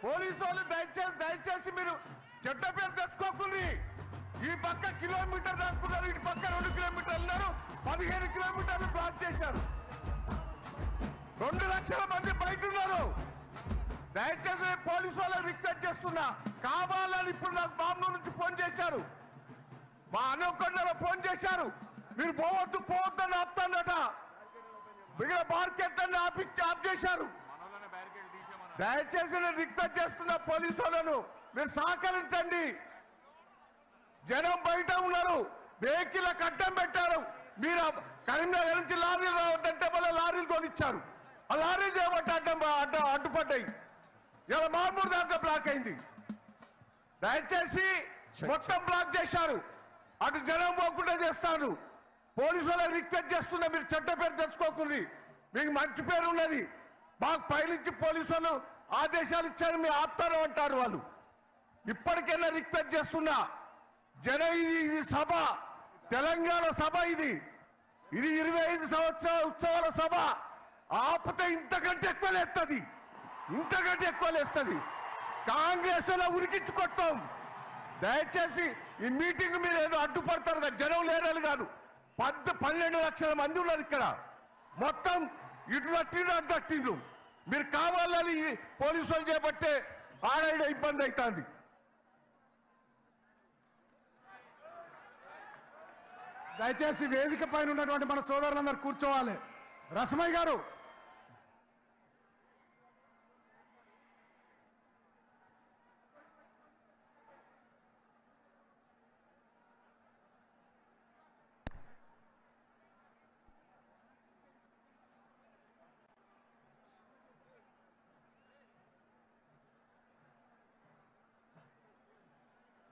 Police వాళ్ళు దయచేసి మీరు చెడ్డ పేరు తెచ్చుకోకుండా ఈ పక్క కిలోమీటర్ దాక్కున్నారు, ఇటు పక్క 2 కిలోమీటర్లు ఉన్నారు, 15 కిలోమీటర్లు బ్లాక్ చేశారు. 2 లక్షల మంది బయట ఉన్నారు. దయచేసి పోలీసు వాళ్ళని రిక్వెస్ట్ చేస్తున్నా, కావాలని ఇప్పుడు నాకు బాంబు నుంచి ఫోన్ చేశారు, మా అనుకొండలో ఫోన్ చేశారు, మీరు పోవద్దని ఆపుతానట, మిగిలిన మార్కెట్ అన్ని ఆఫ్ చేశారు. దయచేసి నేను రిక్వెస్ట్ చేస్తున్నా పోలీసు వాళ్ళను, మీరు సహకరించండి. జనం బయట ఉన్నారు, వెహికల్ అడ్డం పెట్టారు. మీరు కరీంనగర్ నుంచి లారీలు రావద్దంటే మళ్ళీ లారీలు కొనిచ్చారు, ఆ లారీలు చేయబట్టి అడ్డుపడ్డాయి. ఇలా మామూలు దాకా బ్లాక్ అయింది. దయచేసి మొత్తం బ్లాక్ చేశారు, అటు జనం పోకుండా చేస్తాను. పోలీసు వాళ్ళని రిక్వెస్ట్ చేస్తున్నా, మీరు చెడ్డ పేరు తెచ్చుకోకుండా, మీకు మంచి పేరు ఉన్నది. మాకు పైనుంచి పోలీసు వాళ్ళు ఆదేశాలు ఇచ్చారు, మీరు ఆపుతారు అంటారు వాళ్ళు. ఇప్పటికైనా రిక్వెస్ట్ చేస్తున్నా, ఇది సభ, తెలంగాణ సభ, ఇది 25 సంవత్సరాల ఉత్సవాల సభ. ఆపితే ఇంతకంటే ఎక్కువ లేస్తుంది, కాంగ్రెస్ అలా ఉరికించుకొస్తాం. దయచేసి ఈ మీటింగ్ మీరు ఏదో అడ్డుపడతారు కదా, జనం లేరని కాదు, 12 లక్షల మంది ఉన్నారు ఇక్కడ, మొత్తం ఇటు తట్టిండ్రు. మీరు కావాలని పోలీసు వాళ్ళు చేపట్టే ఆడ ఇబ్బంది అవుతుంది. దయచేసి వేదిక పైన ఉన్నటువంటి మన సోదరులందరూ కూర్చోవాలి. రసమయ్య గారు